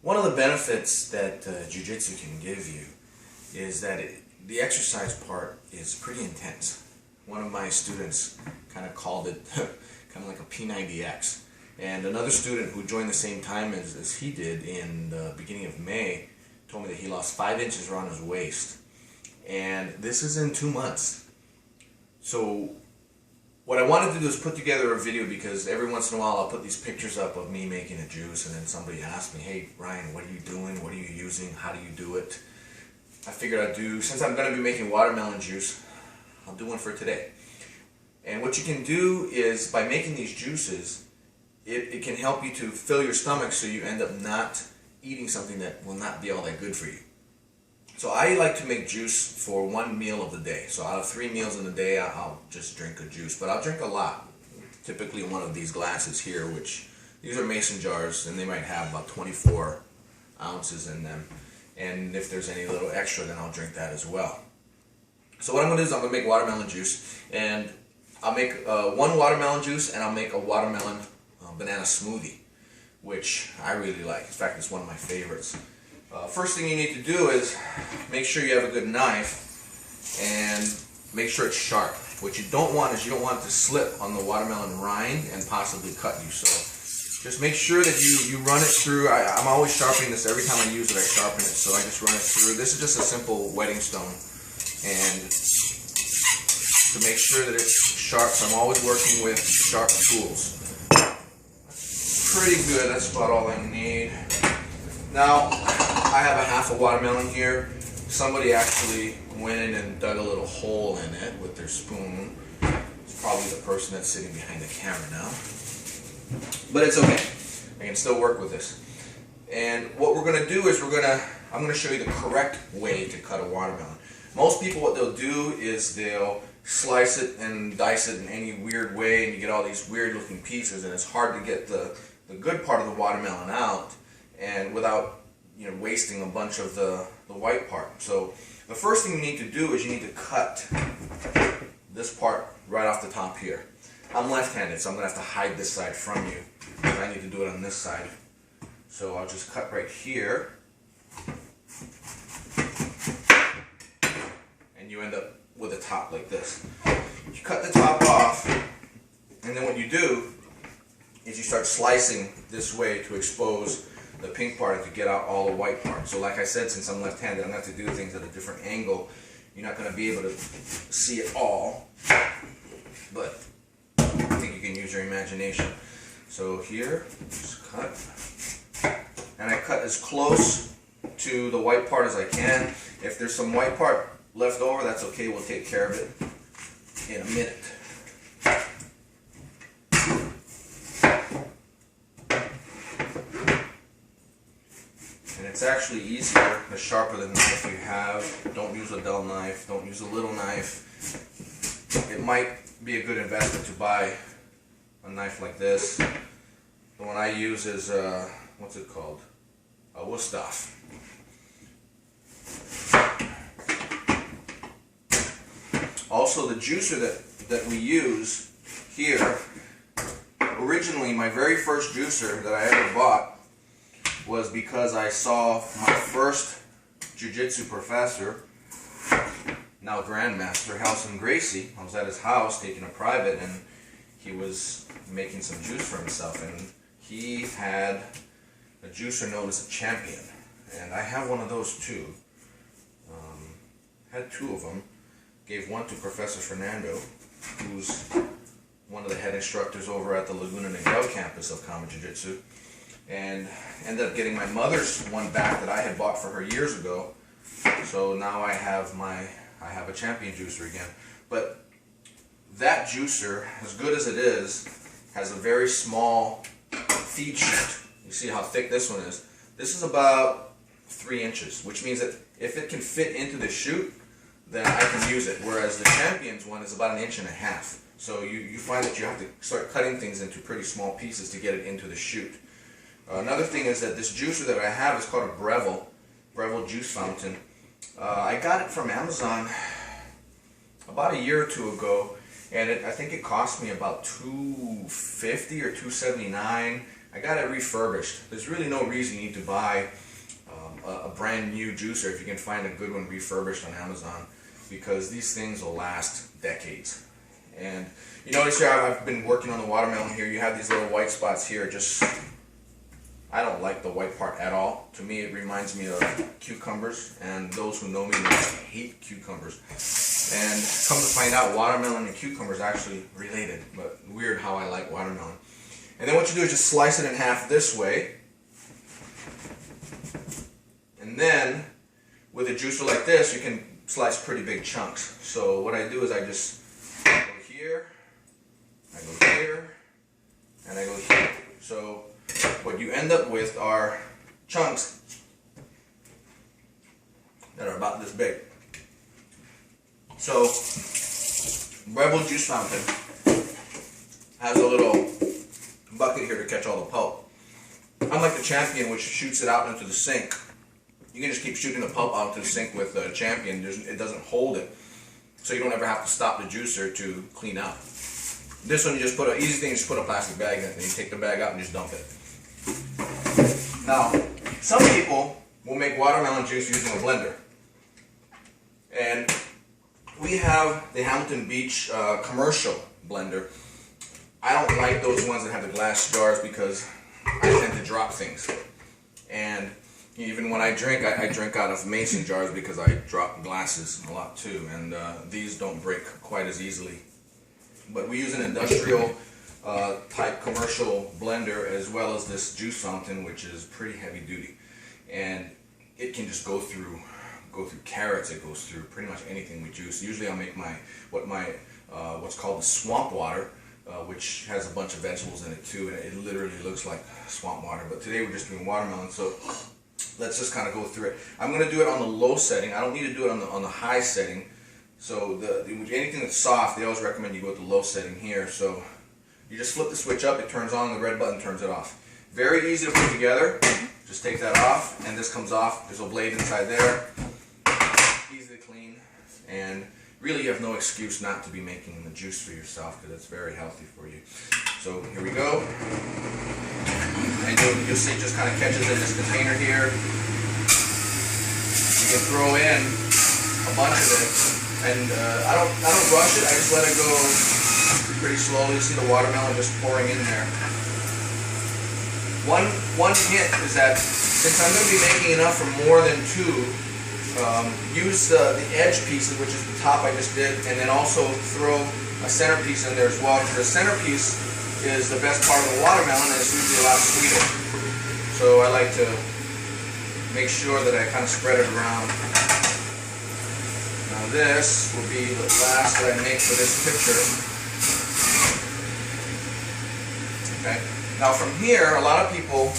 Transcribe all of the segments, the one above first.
One of the benefits that Jiu-Jitsu can give you is that the exercise part is pretty intense. One of my students kind of called it kind of like a P90X. And another student who joined the same time as he did in the beginning of May told me that he lost 5 inches around his waist. And this is in 2 months. So what I wanted to do is put together a video, because every once in a while I'll put these pictures up of me making a juice, and then somebody asks me, hey Ryan, what are you doing? What are you using? How do you do it? I figured I'd do, since I'm going to be making watermelon juice, I'll do one for today. And what you can do is, by making these juices, it can help you to fill your stomach so you end up not eating something that will not be all that good for you. So I like to make juice for 1 meal of the day. So out of 3 meals in the day, I'll just drink a juice. But I'll drink a lot. Typically one of these glasses here, which these are mason jars, and they might have about 24 ounces in them. And if there's any little extra, then I'll drink that as well. So what I'm going to do is I'm going to make watermelon juice. And I'll make one watermelon juice, and I'll make a watermelon banana smoothie, which I really like. In fact, it's one of my favorites. First thing you need to do is make sure you have a good knife and make sure it's sharp. What you don't want is, you don't want it to slip on the watermelon rind and possibly cut you. So just make sure that you run it through. I'm always sharpening this. Every time I use it, I sharpen it. So I just run it through. This is just a simple whetting stone. And to make sure that it's sharp, so I'm always working with sharp tools. Pretty good. That's about all I need. Now, I have a half a watermelon here. Somebody actually went in and dug a little hole in it with their spoon. It's probably the person that's sitting behind the camera now. But it's okay. I can still work with this. And what we're going to do is I'm going to show you the correct way to cut a watermelon. Most people, what they'll do is they'll slice it and dice it in any weird way, and you get all these weird looking pieces, and it's hard to get the good part of the watermelon out, and without wasting a bunch of the white part. So the first thing you need to do is you need to cut this part right off the top here. I'm left-handed, so I'm going to have to hide this side from you, because I need to do it on this side. So I'll just cut right here, and you end up with a top like this. You cut the top off, and then what you do is you start slicing this way to expose the pink part and to get out all the white part. So like I said, since I'm left-handed, I'm going to have to do things at a different angle. You're not going to be able to see it all, but I think you can use your imagination. So here, just cut. And I cut as close to the white part as I can. If there's some white part left over, that's okay. We'll take care of it in a minute. And it's actually easier the sharper the knife you have. Don't use a dull knife. Don't use a little knife. It might be a good investment to buy a knife like this. The one I use is, what's it called? A Wusthof. Also, the juicer that we use here, originally my very first juicer that I ever bought was because I saw my first Jiu-Jitsu professor, now Grandmaster, Halson Gracie. I was at his house taking a private, and he was making some juice for himself, and he had a juicer known as a Champion, and I have one of those too. Had 2 of them. Gave one to Professor Fernando, who's one of the head instructors over at the Laguna Niguel campus of Common Jiu-Jitsu, and ended up getting my mother's one back that I had bought for her years ago. So now I have a Champion juicer again. But that juicer, as good as it is, has a very small feed chute. You see how thick this one is? This is about 3 inches, which means that if it can fit into the chute, then I can use it. Whereas the Champion's one is about 1.5 inches. So you find that you have to start cutting things into pretty small pieces to get it into the chute. Another thing is that this juicer that I have is called a Breville juice fountain. I got it from Amazon about a year or 2 ago, and I think it cost me about $2.50 or $2.79. I got it refurbished. There's really no reason you need to buy a brand new juicer if you can find a good one refurbished on Amazon, because these things will last decades. And you notice here I've been working on the watermelon here. You have these little white spots here. Just, I don't like the white part at all. To me it reminds me of cucumbers, and those who know me know I hate cucumbers. And come to find out, watermelon and cucumbers are actually related, but weird how I like watermelon. And then what you do is just slice it in half this way. And then with a juicer like this, you can slice pretty big chunks. So what I do is I just go here, I go here, and I go here. So what you end up with are chunks that are about this big. So Rebel Juice Fountain has a little bucket here to catch all the pulp. Unlike the Champion, which shoots it out into the sink, you can just keep shooting the pulp out into the sink with the Champion. It doesn't hold it, so you don't ever have to stop the juicer to clean out. This one, you just put easy thing, just put a plastic bag in it, and you take the bag out and just dump it. Now, some people will make watermelon juice using a blender, and we have the Hamilton Beach commercial blender. I don't like those ones that have the glass jars because I tend to drop things. And even when I drink out of mason jars because I drop glasses a lot too. And these don't break quite as easily. But we use an industrial type commercial blender, as well as this juice fountain, which is pretty heavy duty. And it can just go through carrots, it goes through pretty much anything we juice. Usually I'll make what's called the swamp water, which has a bunch of vegetables in it too, and it literally looks like swamp water. But today we're just doing watermelon, so let's just kind of go through it. I'm going to do it on the low setting. I don't need to do it on the high setting. So anything that's soft, they always recommend you go with the low setting here. So you just flip the switch up, it turns on, the red button turns it off. Very easy to put together. Just take that off, and this comes off. There's a blade inside there. Easy to clean, and really you have no excuse not to be making the juice for yourself, because it's very healthy for you. So here we go. And you'll see it just kind of catches in this container here. You can throw in a bunch of it, and I don't rush it. I just let it go pretty slowly. You see the watermelon just pouring in there. One hint is that since I'm going to be making enough for more than two, use the edge pieces, which is the top I just did, and then also throw a centerpiece in there as well, because the centerpiece is the best part of the watermelon, and it's usually a lot sweeter. So I like to make sure that I kind of spread it around. Now this will be the last that I make for this picture. Okay. Now from here, a lot of people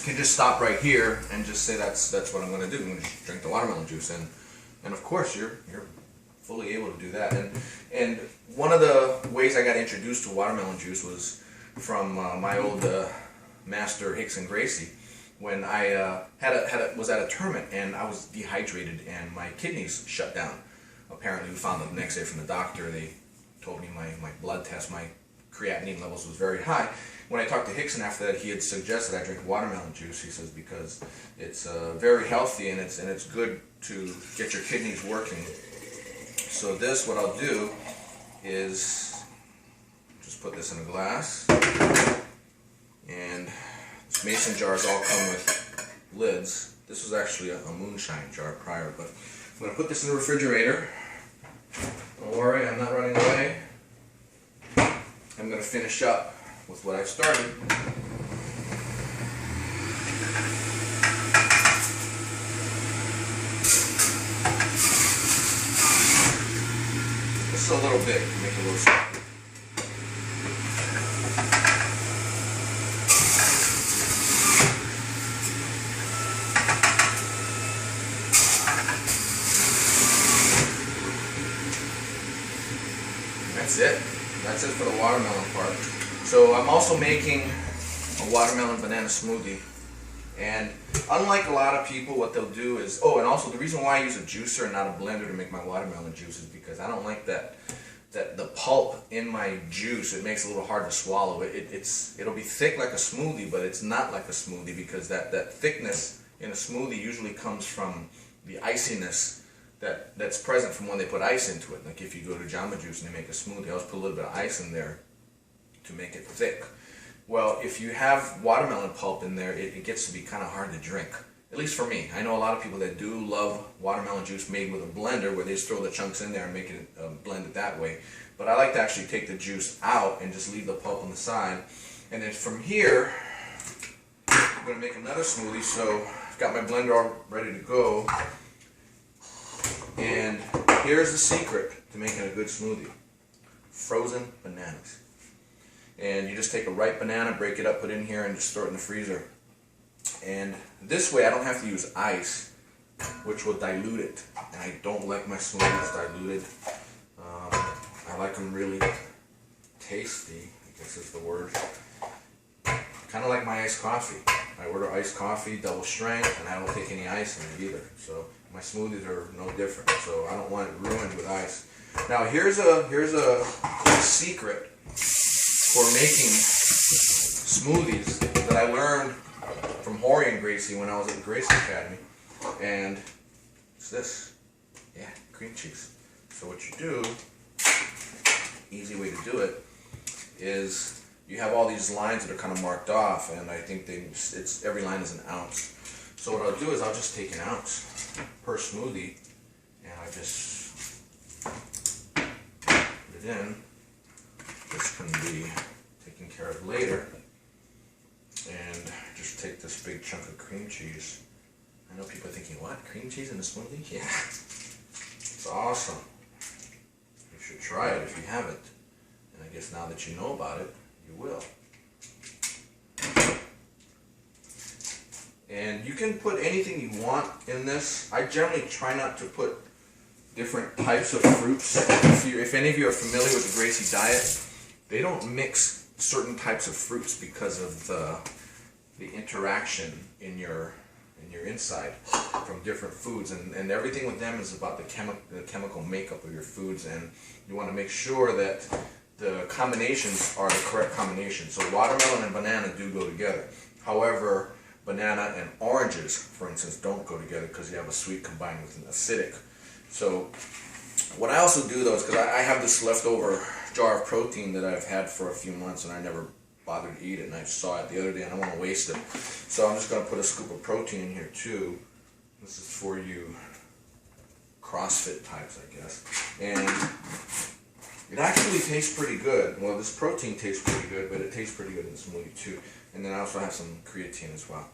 can just stop right here and just say that's what I'm going to do. I'm going to drink the watermelon juice, and of course you're fully able to do that. And one of the ways I got introduced to watermelon juice was from my old master Hicks and Gracie, when I was at a tournament and I was dehydrated and my kidneys shut down. Apparently, we found out the next day from the doctor. They told me my blood test, my creatinine levels was very high. When I talked to Hickson after that, he had suggested I drink watermelon juice. He says because it's very healthy and it's good to get your kidneys working. So this, what I'll do is just put this in a glass, and these mason jars all come with lids. This was actually a moonshine jar prior, but I'm going to put this in the refrigerator. Don't worry, I'm not running away. I'm going to finish up with what I've started. This is a little big to make a little sloppy. That's it. That's it for the watermelon part. So I'm also making a watermelon banana smoothie, and unlike a lot of people, what they'll do is, and also the reason why I use a juicer and not a blender to make my watermelon juice is because I don't like that that the pulp in my juice, it makes it a little hard to swallow. It'll be thick like a smoothie, but it's not like a smoothie because that thickness in a smoothie usually comes from the iciness that's present from when they put ice into it. Like if you go to Jamba Juice and they make a smoothie, I always put a little bit of ice in there to make it thick. Well, if you have watermelon pulp in there, it gets to be kind of hard to drink. At least for me. I know a lot of people that do love watermelon juice made with a blender where they just throw the chunks in there and make it blend it that way. But I like to actually take the juice out and just leave the pulp on the side. And then from here, I'm going to make another smoothie. So I've got my blender all ready to go. And here's the secret to making a good smoothie. Frozen bananas. And you just take a ripe banana, break it up, put it in here, and just throw it in the freezer. And this way I don't have to use ice, which will dilute it. And I don't like my smoothies diluted. I like them really tasty, I guess is the word. Kind of like my iced coffee. I order iced coffee, double strength, and I don't take any ice in it either. So my smoothies are no different. So I don't want it ruined with ice. Now here's a secret for making smoothies that I learned from Hori and Gracie when I was at the Gracie Academy, and it's this, yeah, cream cheese. So what you do, easy way to do it, is you have all these lines that are kind of marked off, and I think every line is an ounce. So what I'll do is I'll just take an ounce per smoothie, and I just put it in. This can be taken care of later. And just take this big chunk of cream cheese. I know people are thinking, what? Cream cheese in a smoothie? Yeah. It's awesome. You should try it if you haven't. And I guess now that you know about it, you will. And you can put anything you want in this. I generally try not to put different types of fruits. If any of you are familiar with the Gracie diet, they don't mix certain types of fruits because of the interaction in your inside from different foods, and everything with them is about the chemical makeup of your foods, and you want to make sure that the combinations are the correct combination. So watermelon and banana do go together. However, banana and oranges, for instance, don't go together because you have a sweet combined with an acidic. So what I also do though is, because I have this leftover jar of protein that I've had for a few months and I never bothered to eat it, and I saw it the other day and I don't want to waste it. So I'm just going to put a scoop of protein in here too. This is for you CrossFit types, I guess. And it actually tastes pretty good. Well, this protein tastes pretty good, but it tastes pretty good in the smoothie too. And then I also have some creatine as well.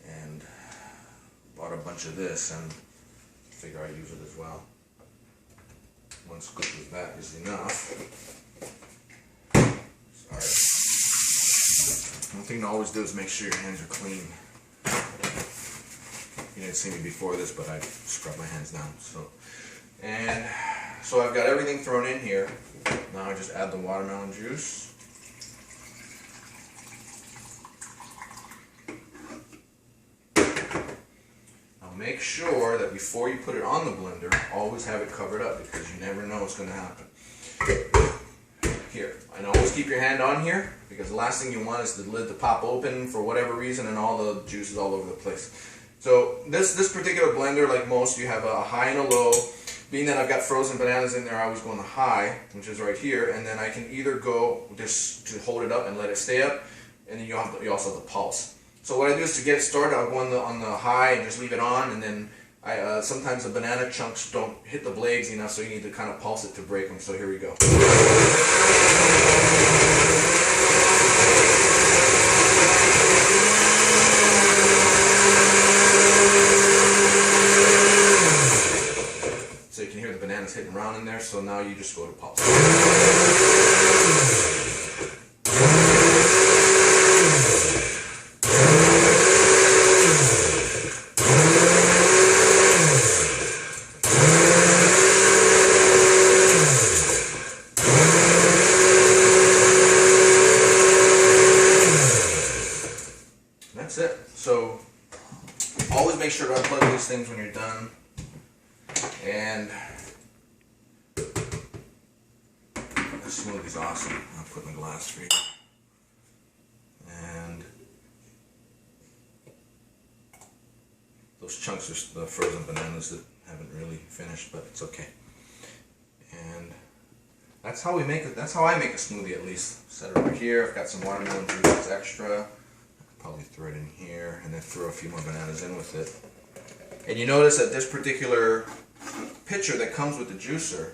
And bought a bunch of this and figure I use it as well. One scoop of that is enough. Sorry. One thing to always do is make sure your hands are clean. You didn't see me before this, but I scrub my hands down. So I've got everything thrown in here. Now I just add the watermelon juice. Now make sure that before you put it on the blender, always have it covered up, because you never know what's going to happen. Here, and always keep your hand on here, because the last thing you want is the lid to pop open for whatever reason and all the juice is all over the place. So this particular blender, like most, you have a high and a low. Being that I've got frozen bananas in there, I always go on the high, which is right here, and then I can either go just to hold it up and let it stay up, and then you also have the pulse. So what I do is, to get it started, I'll go on the high and just leave it on, and then sometimes the banana chunks don't hit the blades enough, so you need to kind of pulse it to break them. So here we go. So you can hear the bananas hitting around in there, so now you just go to pulse. That's it. So always make sure to unplug these things when you're done. And This smoothie's awesome. I'll put in a glass for you. And those chunks are the frozen bananas that haven't really finished, but it's okay. And that's how we make it. That's how I make a smoothie, at least. Set it over here. I've got some watermelon juice that's extra. I could probably throw it in here, and then throw a few more bananas in with it. And you notice that this particular pitcher that comes with the juicer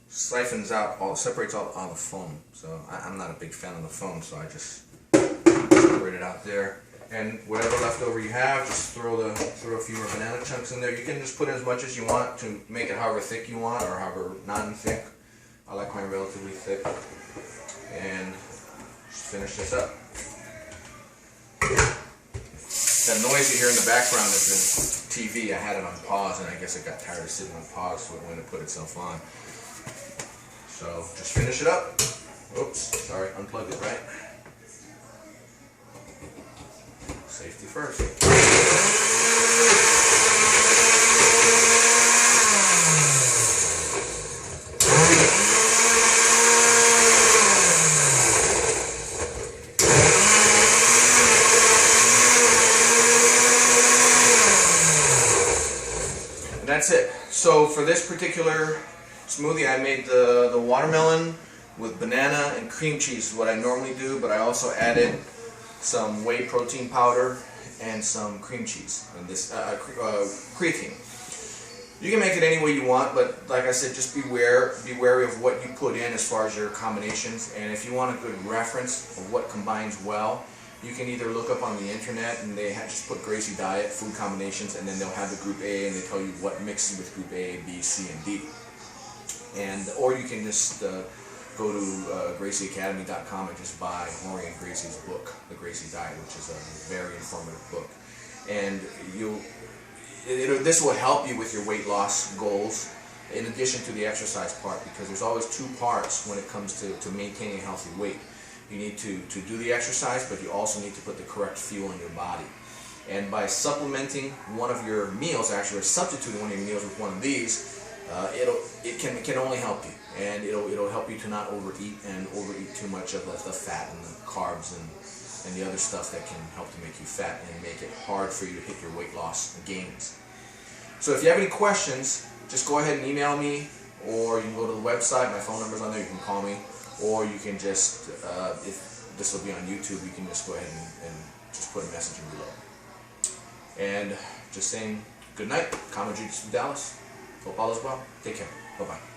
siphons out, separates out all the foam. So I'm not a big fan of the foam, so I just separate it out there. And whatever leftover you have, just throw a few more banana chunks in there. You can just put in as much as you want to make it however thick you want, or however non-thick. I like mine relatively thick. And just finish this up. That noise you hear in the background is the TV. I had it on pause, and I guess it got tired of sitting on pause, so it went and put itself on. So just finish it up. Oops, sorry, unplugged it, right? Safety first. And that's it. So for this particular smoothie, I made the watermelon with banana and cream cheese, is what I normally do, but I also added some whey protein powder and some cream cheese, and this creatine. You can make it any way you want, but like I said, just be wary of what you put in as far as your combinations. And if you want a good reference of what combines well, you can either look up on the internet, and they just put Gracie diet food combinations, and then they'll have the group A, and they tell you what mixes with group A, B, C, and D. And or you can just go to GracieAcademy.com and just buy Maureen Gracie's book, The Gracie Diet, which is a very informative book. And this will help you with your weight loss goals, in addition to the exercise part, because there's always two parts when it comes to maintaining a healthy weight. You need to do the exercise, but you also need to put the correct fuel in your body. And by supplementing one of your meals, actually, or substituting one of your meals with one of these, it can only help you, and it'll help you to not overeat too much of the fat and the carbs and the other stuff that can help to make you fat and make it hard for you to hit your weight loss gains. So if you have any questions, just go ahead and email me, or you can go to the website. My phone number's on there. You can call me, or you can just if this will be on YouTube, you can just go ahead and just put a message in below. And just saying good night, Jiu-Jitsu Dallas. Hope all is well. Take care. Bye-bye.